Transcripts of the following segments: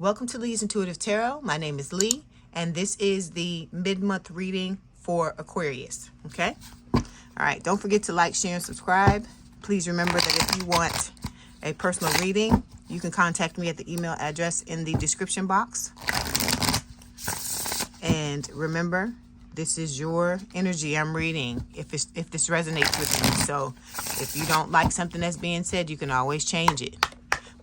Welcome to Leigh's Intuitive Tarot. My name is Leigh, and this is the mid-month reading for Aquarius. Okay? All right. Don't forget to like, share, and subscribe. Please remember that if you want a personal reading, you can contact me at the email address in the description box. And remember, this is your energy I'm reading if this resonates with you. So if you don't like something that's being said, you can always change it.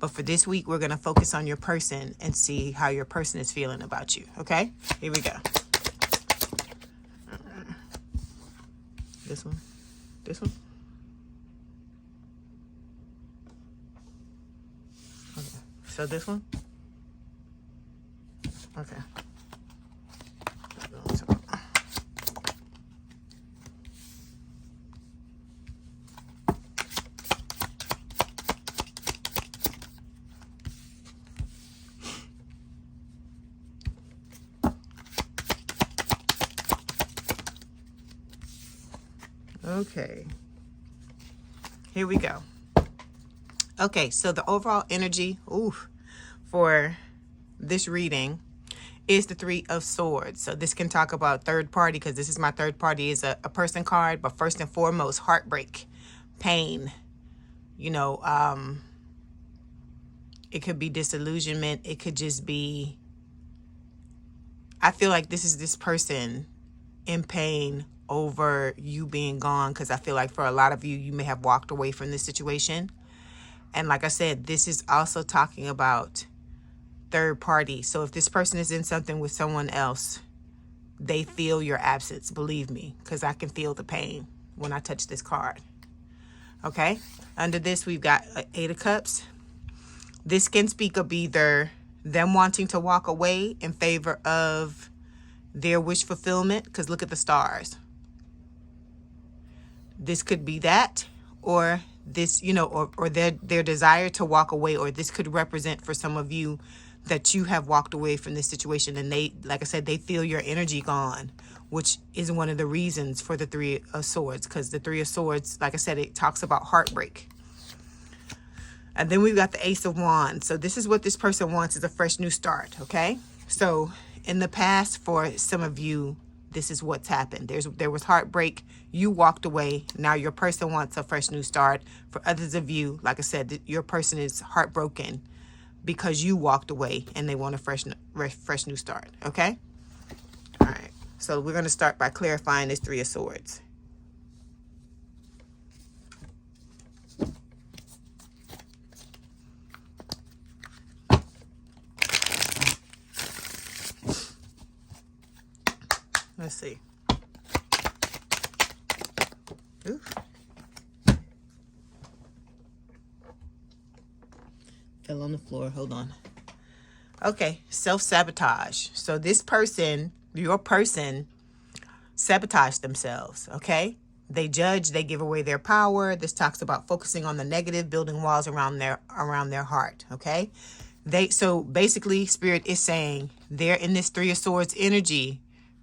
But for this week, we're going to focus on your person and see how your person is feeling about you. Okay? Here we go. This one. This one. Okay. So this one? Okay. Okay, here we go. Okay, so the overall energy for this reading is the Three of Swords. So this can talk about third party, because this is my third party, is a person card, but first and foremost, heartbreak, pain, you know, it could be disillusionment. It could just be, I feel like this is this person in pain over you being gone, because I feel like for a lot of you, you may have walked away from this situation. And like I said, this is also talking about third party. So if this person is in something with someone else, they feel your absence, believe me, because I can feel the pain when I touch this card. Okay, under this we've got Eight of Cups. This can speak of either them wanting to walk away in favor of their wish fulfillment, because look at the stars. This could be that, or this, you know, or their desire to walk away, or this could represent for some of you that you have walked away from this situation, and they, like I said, they feel your energy gone, which is one of the reasons for the Three of Swords, because the Three of Swords, like I said, it talks about heartbreak. And then we've got the Ace of Wands. So this is what this person wants, is a fresh new start, okay? So in the past, for some of you, this is what's happened. There was heartbreak. You walked away. Now your person wants a fresh new start. For others of you, like I said, your person is heartbroken because you walked away and they want a fresh new start. Okay? All right. So we're going to start by clarifying this Three of Swords. Let's see. Oof. Fell on the floor. Hold on. Okay. Self-sabotage. So this person, your person, sabotaged themselves. Okay. They judge. They give away their power. This talks about focusing on the negative, building walls around their heart. Okay. So basically, Spirit is saying they're in this Three of Swords energy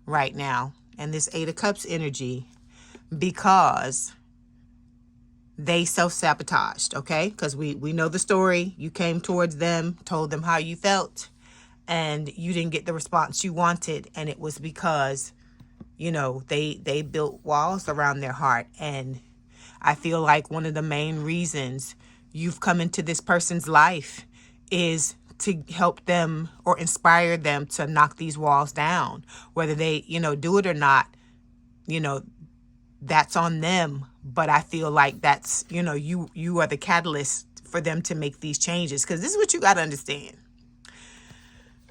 right now, and this Eight of Cups energy, because they self-sabotaged. Okay, because we know the story. You came towards them, told them how you felt, and you didn't get the response you wanted, and it was because, you know, they built walls around their heart. And I feel like one of the main reasons you've come into this person's life is to help them or inspire them to knock these walls down. Whether they, you know, do it or not, you know, that's on them. But I feel like that's, you know, you are the catalyst for them to make these changes. Because this is what you got to understand.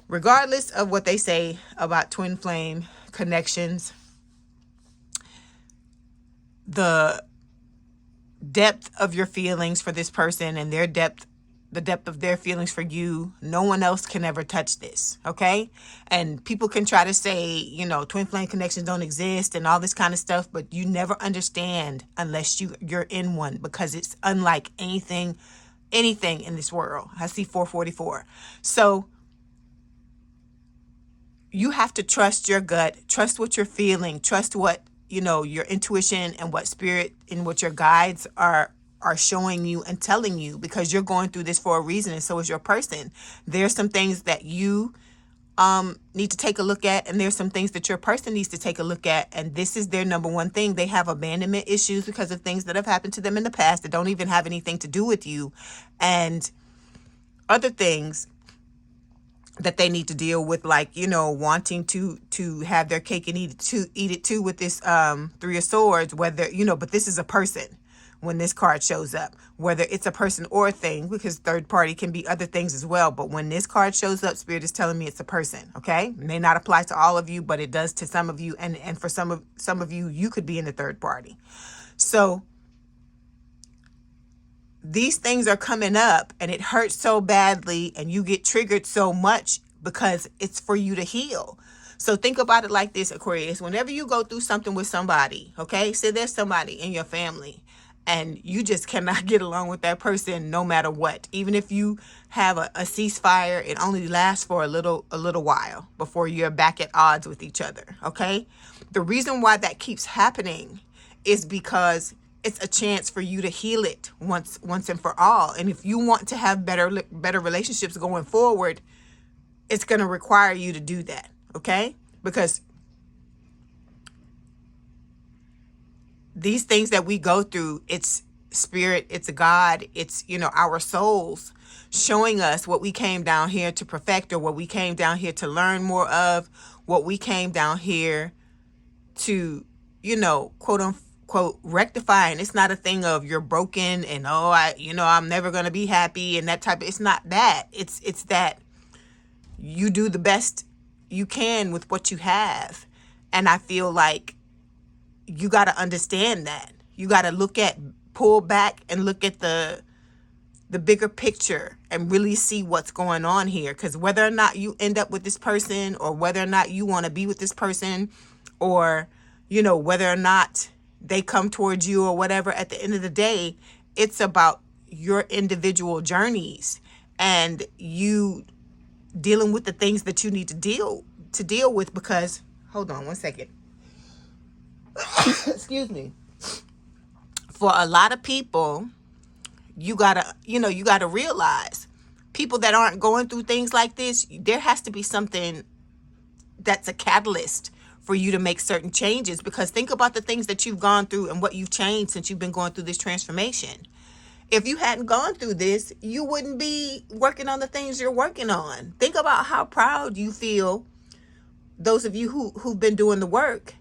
Regardless of what they say about twin flame connections, the depth of your feelings for this person and the depth of their feelings for you, no one else can ever touch this. Okay? And people can try to say, you know, twin flame connections don't exist and all this kind of stuff, but you never understand unless you're in one, because it's unlike anything in this world. I see 444. So you have to trust your gut, trust what you're feeling, trust what, you know, your intuition and what spirit and what your guides are are showing you and telling you, because you're going through this for a reason, and so is your person. There's some things that you need to take a look at, and there's some things that your person needs to take a look at, and this is their number one thing. They have abandonment issues because of things that have happened to them in the past that don't even have anything to do with you, and other things that they need to deal with, like, you know, wanting to have their cake and eat it too with this Three of Swords, whether, you know, but this is a person when this card shows up, whether it's a person or a thing, because third party can be other things as well. But when this card shows up, Spirit is telling me it's a person. Okay, it may not apply to all of you, but it does to some of you, and for some of you, you could be in the third party. So these things are coming up, and it hurts so badly, and you get triggered so much because it's for you to heal. So think about it like this, Aquarius. Whenever you go through something with somebody, okay, say there's somebody in your family and you just cannot get along with that person no matter what. Even if you have a ceasefire, it only lasts for a little while before you're back at odds with each other, okay? The reason why that keeps happening is because it's a chance for you to heal it once and for all. And if you want to have better relationships going forward, it's going to require you to do that, okay? Because these things that we go through, it's spirit, it's a God, it's, you know, our souls showing us what we came down here to perfect, or what we came down here to learn more of, what we came down here to, you know, quote unquote, rectify. And it's not a thing of you're broken and, oh, I'm never going to be happy and that type of, it's not that. It's that you do the best you can with what you have. And I feel like you got to understand that. You got to pull back and look at the bigger picture and really see what's going on here. Because whether or not you end up with this person, or whether or not you want to be with this person, or, you know, whether or not they come towards you or whatever, at the end of the day, it's about your individual journeys and you dealing with the things that you need to deal with. Because, hold on one second. Excuse me. For a lot of people, you gotta realize, people that aren't going through things like this, there has to be something that's a catalyst for you to make certain changes. Because think about the things that you've gone through and what you've changed since you've been going through this transformation. If you hadn't gone through this, you wouldn't be working on the things you're working on. Think about how proud you feel, those of you who've been doing the work,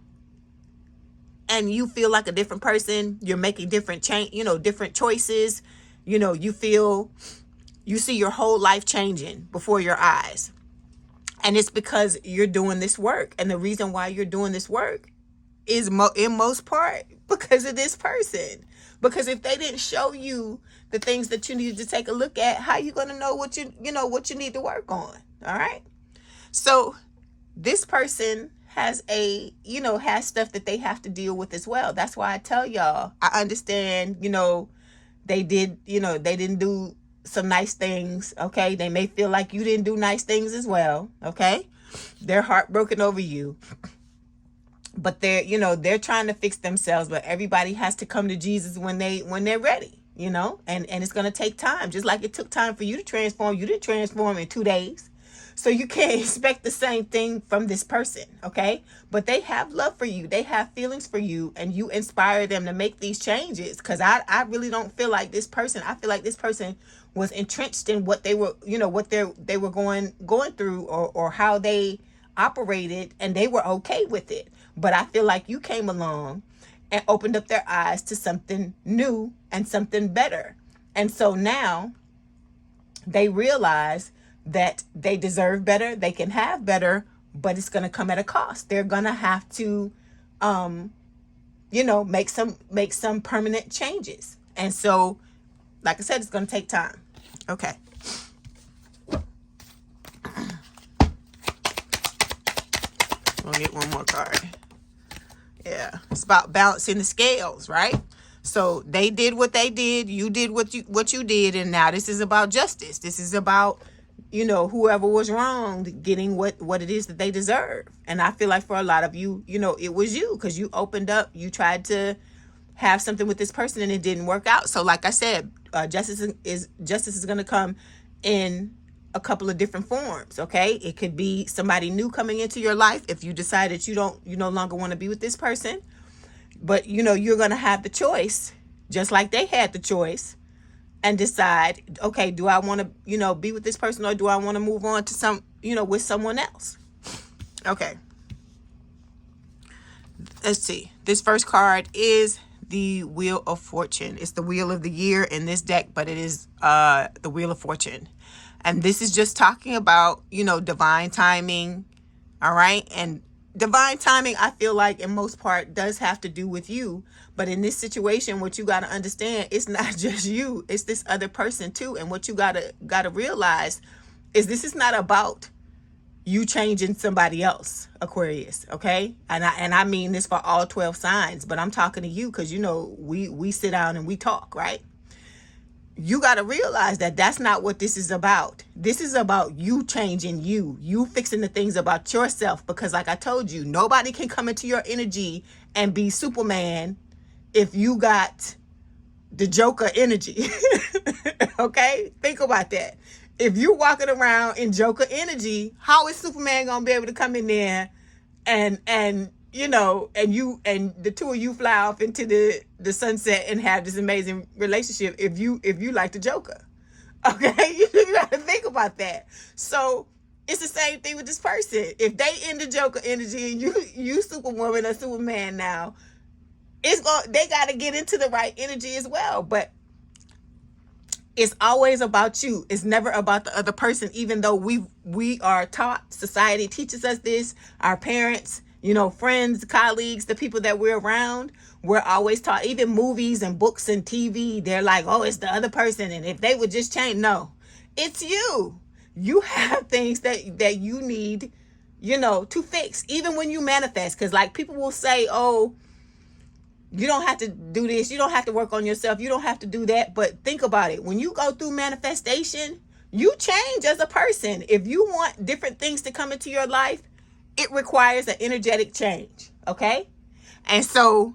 and you feel like a different person. You're making different different choices. You know, you see your whole life changing before your eyes. And it's because you're doing this work. And the reason why you're doing this work is in most part because of this person. Because if they didn't show you the things that you needed to take a look at, how you going to know what you need to work on? All right. So this person has stuff that they have to deal with as well. That's why I tell y'all, I understand, they didn't do some nice things. Okay. They may feel like you didn't do nice things as well. Okay. They're heartbroken over you, but they're trying to fix themselves. But everybody has to come to Jesus when they're ready, and it's going to take time. Just like it took time for you to transform. You didn't transform in 2 days. So you can't expect the same thing from this person, okay? But they have love for you. They have feelings for you, and you inspire them to make these changes. Because I really don't feel like this person. I feel like this person was entrenched in what they were, what they were going through, or how they operated, and they were okay with it. But I feel like you came along and opened up their eyes to something new and something better. And so now they realize that they deserve better, they can have better, but it's going to come at a cost. They're going to have to, make some permanent changes. And so, like I said, it's going to take time. Okay. We'll get one more card. Yeah. It's about balancing the scales, right? So they did what they did. You did what you did. And now this is about justice. This is about, whoever was wronged getting what it is that they deserve. And I feel like for a lot of you, it was you, because you opened up, you tried to have something with this person and it didn't work out. So like I said, justice is going to come in a couple of different forms. Okay, it could be somebody new coming into your life if you decide that you no longer want to be with this person. But you're going to have the choice, just like they had the choice, and decide, okay, do I want to be with this person, or do I want to move on to with someone else? Okay, let's see. This first card is the Wheel of Fortune. It's the wheel of the year in this deck, but it is the Wheel of Fortune. And this is just talking about, divine timing. All right. And divine timing, I feel like in most part does have to do with you. But in this situation, what you got to understand, it's not just you, it's this other person too. And what you got to realize is this is not about you changing somebody else, Aquarius, okay? And I mean this for all 12 signs, but I'm talking to you because we sit down and we talk, right? You got to realize that that's not what this is about. This is about you changing you fixing the things about yourself, because like I told you, nobody can come into your energy and be Superman if you got the Joker energy. Okay? Think about that. If you're walking around in Joker energy, how is Superman gonna be able to come in there and the two of you fly off into the sunset and have this amazing relationship if you like the Joker? Okay, you gotta think about that. So it's the same thing with this person. If they in the Joker energy and you Superwoman or Superman now, they gotta get into the right energy as well. But it's always about you. It's never about the other person, even though we are taught, society teaches us this, our parents, friends, colleagues, the people that we're around, we're always taught, even movies and books and TV, they're like, oh, it's the other person. And if they would just change, no, it's you. You have things that you need, to fix, even when you manifest. Because like people will say, oh, you don't have to do this. You don't have to work on yourself. You don't have to do that. But think about it. When you go through manifestation, you change as a person. If you want different things to come into your life, it requires an energetic change. Okay? And so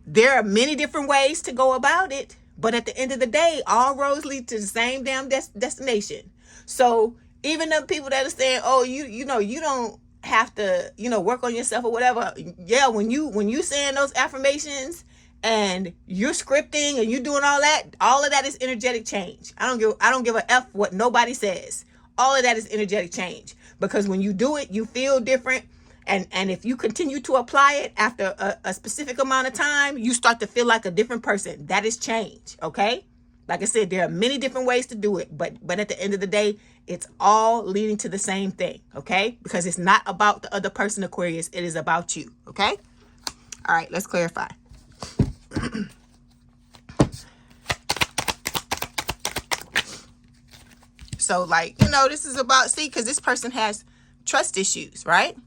there are many different ways to go about it. But at the end of the day, all roads lead to the same damn destination. So even the people that are saying, oh, you don't have to work on yourself or whatever, yeah, when you saying those affirmations and you're scripting and you doing all of that is energetic change. I don't give a F what nobody says. All of that is energetic change, because when you do it, you feel different, and if you continue to apply it after a specific amount of time, you start to feel like a different person. That is change. Okay, like I said, there are many different ways to do it, but at the end of the day, it's all leading to the same thing, okay? Because it's not about the other person, Aquarius. It is about you, okay? All right, let's clarify. So, this is about, because this person has trust issues, right?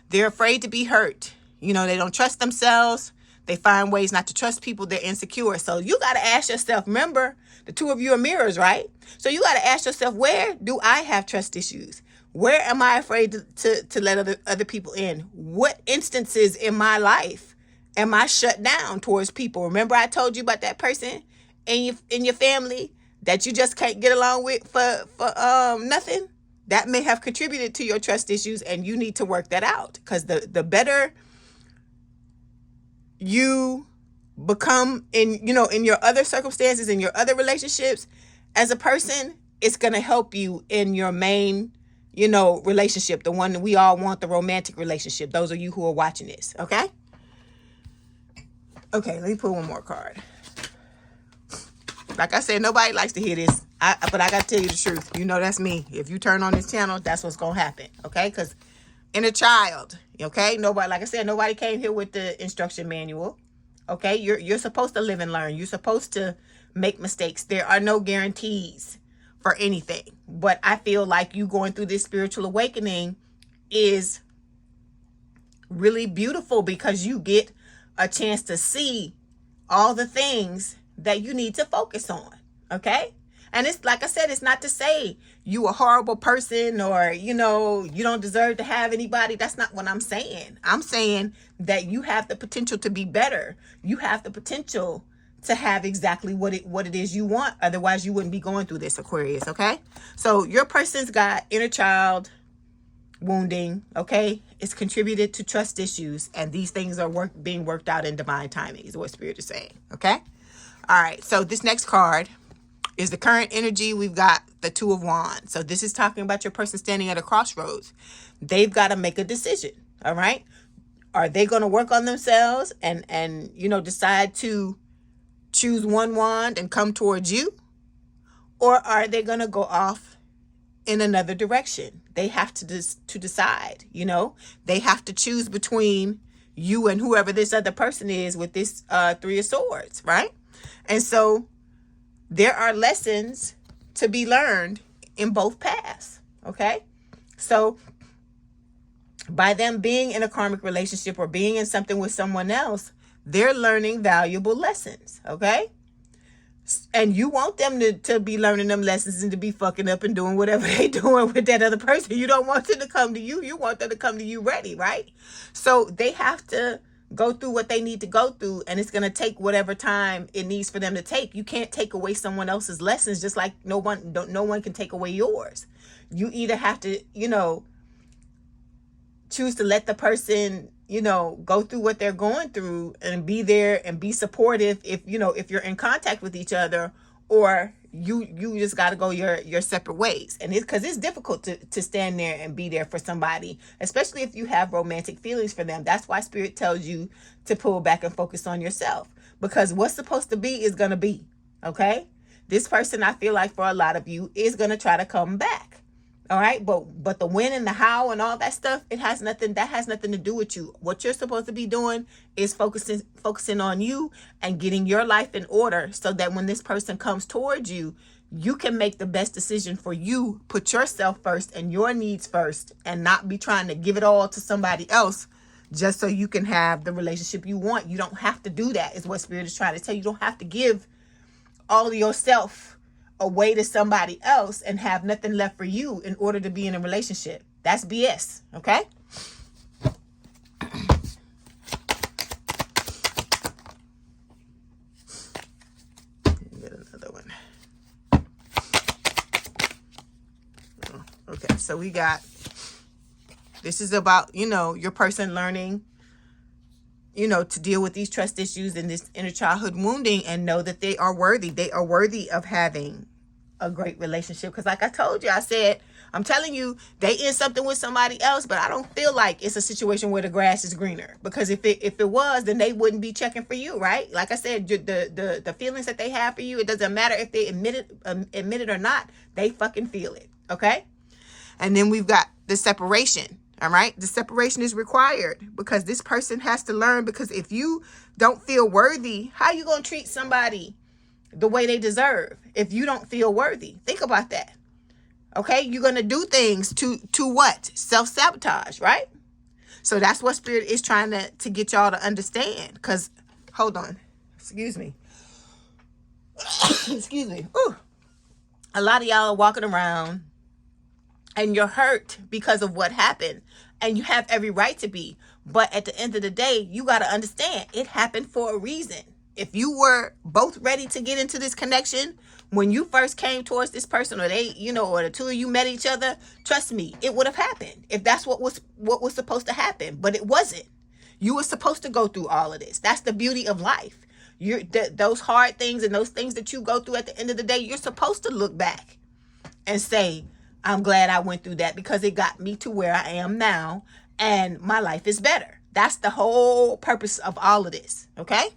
They're afraid to be hurt. They don't trust themselves. They find ways not to trust people. They're insecure. So you got to ask yourself, remember, the two of you are mirrors, right? So you got to ask yourself, where do I have trust issues? Where am I afraid to let other people in? What instances in my life am I shut down towards people? Remember I told you about that person in your family that you just can't get along with for nothing? That may have contributed to your trust issues, and you need to work that out, because the better you become in your other circumstances, in your other relationships as a person, it's going to help you in your main relationship, the one that we all want, the romantic relationship. Those of you who are watching this, okay, let me pull one more card. Like I said, nobody likes to hear this, but I gotta tell you the truth. That's me. If you turn on this channel, that's what's gonna happen, okay? Because inner child, okay? Nobody, like I said, nobody came here with the instruction manual, okay? You're supposed to live and learn. You're supposed to make mistakes. There are no guarantees for anything. But I feel like you going through this spiritual awakening is really beautiful, because you get a chance to see all the things that you need to focus on, okay? And it's like I said, it's not to say you a horrible person or, you know, you don't deserve to have anybody. That's not what I'm saying. I'm saying that you have the potential to be better. You have the potential to have exactly what it is you want. Otherwise, you wouldn't be going through this, Aquarius, okay? So your person's got inner child wounding, okay? It's contributed to trust issues, and these things are being worked out in divine timing is what Spirit is saying, okay? All right, so this next card is the current energy. We've got the Two of Wands. So this is talking about your person standing at a crossroads. They've got to make a decision, all right? Are they going to work on themselves and you know, decide to choose one wand and come towards you? Or are they going to go off in another direction? They have to decide, you know? They have to choose between you and whoever this other person is with this Three of Swords, right? And so there are lessons to be learned in both paths, okay? So by them being in a karmic relationship or being in something with someone else, they're learning valuable lessons, okay? And you want them to be learning them lessons and to be fucking up and doing whatever they doing with that other person. You don't want them to come to you. You want them to come to you ready, right? So they have to go through what they need to go through, and it's going to take whatever time it needs for them to take. You can't take away someone else's lessons, just like no one can take away yours. You either have to, you know, choose to let the person, you know, go through what they're going through and be there and be supportive if, you know, if you're in contact with each other, or you just got to go your separate ways. And because it's difficult to stand there and be there for somebody, especially if you have romantic feelings for them. That's why Spirit tells you to pull back and focus on yourself, because what's supposed to be is going to be, okay? This person, I feel like for a lot of you, is going to try to come back. All right, but the when and the how and all that stuff, that has nothing to do with you. What you're supposed to be doing is focusing on you and getting your life in order, so that when this person comes towards you, you can make the best decision for you. Put yourself first and your needs first, and not be trying to give it all to somebody else just so you can have the relationship you want. You don't have to do that, is what Spirit is trying to tell you. You don't have to give all of yourself away to somebody else and have nothing left for you in order to be in a relationship. That's BS, okay? Get another one. Okay, so we got, this is about, you know, your person learning, you know, to deal with these trust issues and this inner childhood wounding, and know that they are worthy. They are worthy of having a great relationship. Because like I told you, I said, I'm telling you, they in something with somebody else, but I don't feel like it's a situation where the grass is greener. Because if it was, then they wouldn't be checking for you, right? Like I said, the feelings that they have for you, it doesn't matter if they admit it or not. They fucking feel it, okay? And then we've got the separation. All right. The separation is required because this person has to learn, because if you don't feel worthy, how you going to treat somebody the way they deserve if you don't feel worthy? Think about that. Okay. You're going to do things to what? Self-sabotage, right? So that's what Spirit is trying to get y'all to understand. Because, hold on. Excuse me. Excuse me. Ooh. A lot of y'all are walking around and you're hurt because of what happened. And you have every right to be. But at the end of the day, you got to understand it happened for a reason. If you were both ready to get into this connection when you first came towards this person, or they, you know, or the two of you met each other, trust me, it would have happened if that's what was supposed to happen. But it wasn't. You were supposed to go through all of this. That's the beauty of life. Those hard things and those things that you go through at the end of the day, you're supposed to look back and say, I'm glad I went through that, because it got me to where I am now and my life is better. That's the whole purpose of all of this. Okay.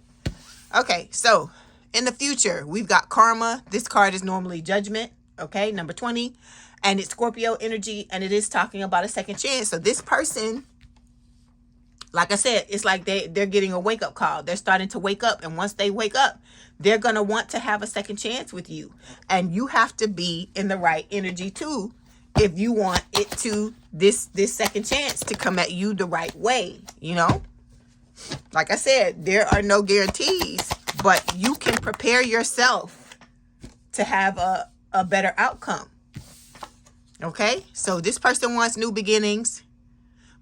Okay. So in the future, we've got karma. This card is normally judgment. Okay. Number 20, and it's Scorpio energy, and it is talking about a second chance. So this person, like I said, it's like they're getting a wake-up call. They're starting to wake up. And once they wake up, they're going to want to have a second chance with you. And you have to be in the right energy too, if you want it to, this second chance to come at you the right way, you know? Like I said, there are no guarantees, but you can prepare yourself to have a better outcome. Okay, so this person wants new beginnings,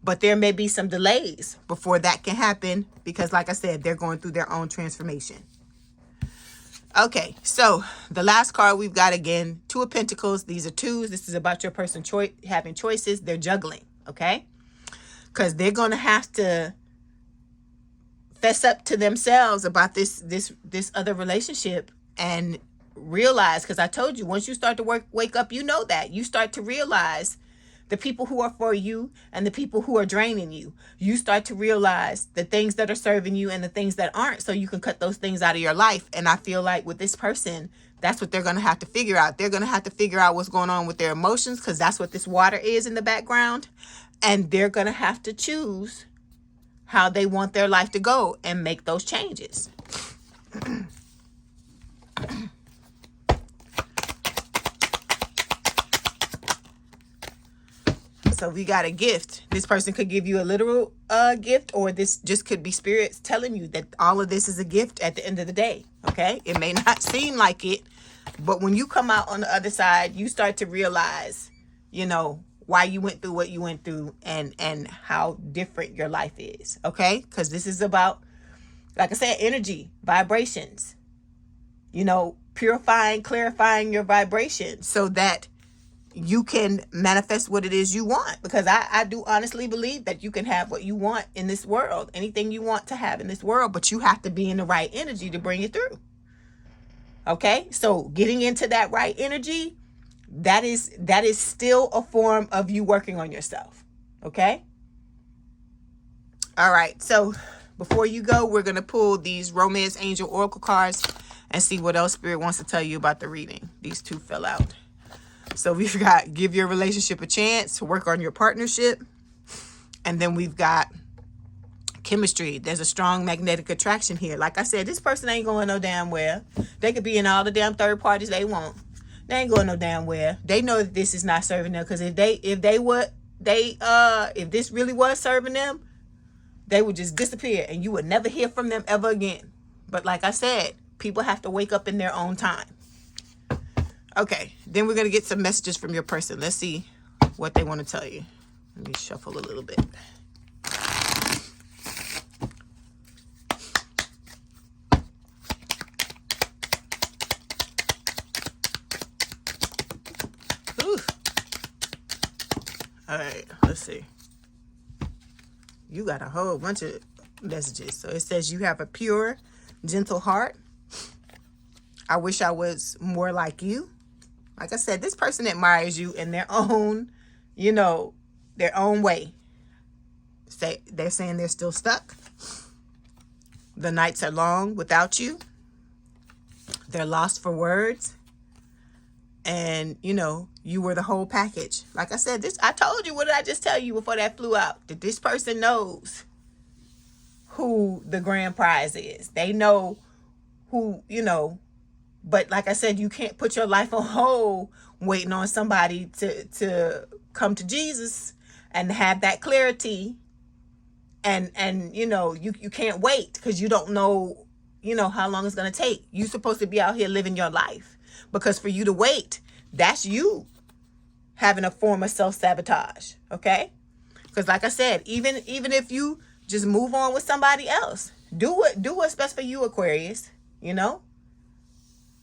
but there may be some delays before that can happen because, like I said, they're going through their own transformation. Okay, so the last card we've got, again, Two of Pentacles. These are twos. This is about your person having choices. They're juggling, okay? Because they're going to have to fess up to themselves about this other relationship and realize, because I told you, once you start to wake up, you know that. You start to realize the people who are for you and the people who are draining you. You start to realize the things that are serving you and the things that aren't, so you can cut those things out of your life. And I feel like with this person, that's what they're going to have to figure out. They're going to have to figure out what's going on with their emotions, because that's what this water is in the background. And they're going to have to choose how they want their life to go and make those changes. So we got a gift. This person could give you a literal gift, or this just could be spirits telling you that all of this is a gift at the end of the day. Okay? It may not seem like it, but when you come out on the other side, you start to realize, you know, why you went through what you went through and how different your life is. Okay? Because this is about, like I said, energy, vibrations, you know, purifying, clarifying your vibration so that you can manifest what it is you want. Because I do honestly believe that you can have what you want in this world, anything you want to have in this world, but you have to be in the right energy to bring it through. Okay, so getting into that right energy, that is still a form of you working on yourself. Okay, all right, so before you go, we're going to pull these Romance Angel Oracle cards and see what else Spirit wants to tell you about the reading. These two fell out. So we've got give your relationship a chance, work on your partnership. And then we've got chemistry. There's a strong magnetic attraction here. Like I said, this person ain't going no damn where. They could be in all the damn third parties they want. They ain't going no damn where. They know that this is not serving them. Because if this really was serving them, they would just disappear and you would never hear from them ever again. But like I said, people have to wake up in their own time. Okay, then we're going to get some messages from your person. Let's see what they want to tell you. Let me shuffle a little bit. Ooh. All right, let's see. You got a whole bunch of messages. So it says you have a pure, gentle heart. I wish I was more like you. Like I said, this person admires you in their own, you know, their own way. They're saying they're still stuck. The nights are long without you. They're lost for words. And, you know, you were the whole package. Like I said, I told you, what did I just tell you before that flew out? That this person knows who the grand prize is. They know who, you know. But like I said, you can't put your life on hold waiting on somebody to come to Jesus and have that clarity. And you know, you can't wait because you don't know, you know, how long it's going to take. You're supposed to be out here living your life, because for you to wait, that's you having a form of self-sabotage. Okay? Because like I said, even if you just move on with somebody else, do what's best for you, Aquarius, you know?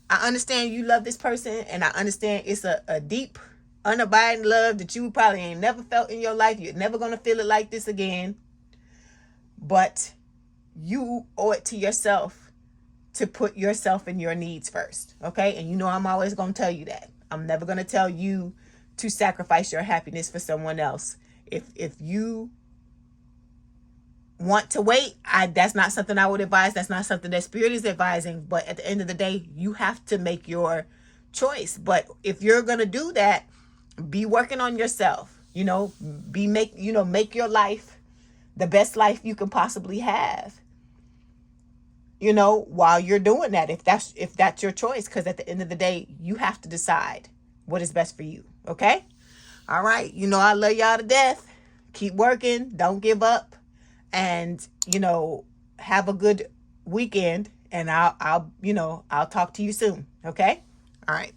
I understand you love this person, and I understand it's a deep, unabiding love that you probably ain't never felt in your life. You're never going to feel it like this again. But you owe it to yourself to put yourself and your needs first. Okay? And you know I'm always going to tell you that. I'm never going to tell you to sacrifice your happiness for someone else. If you want to wait, that's not something I would advise. That's not something that Spirit is advising. But at the end of the day, you have to make your choice. But if you're gonna do that, be working on yourself. You know, make your life the best life you can possibly have. You know, while you're doing that, if that's your choice, because at the end of the day, you have to decide what is best for you. Okay? All right. You know, I love y'all to death. Keep working. Don't give up. And, you know, have a good weekend, and I'll talk to you soon. Okay? All right.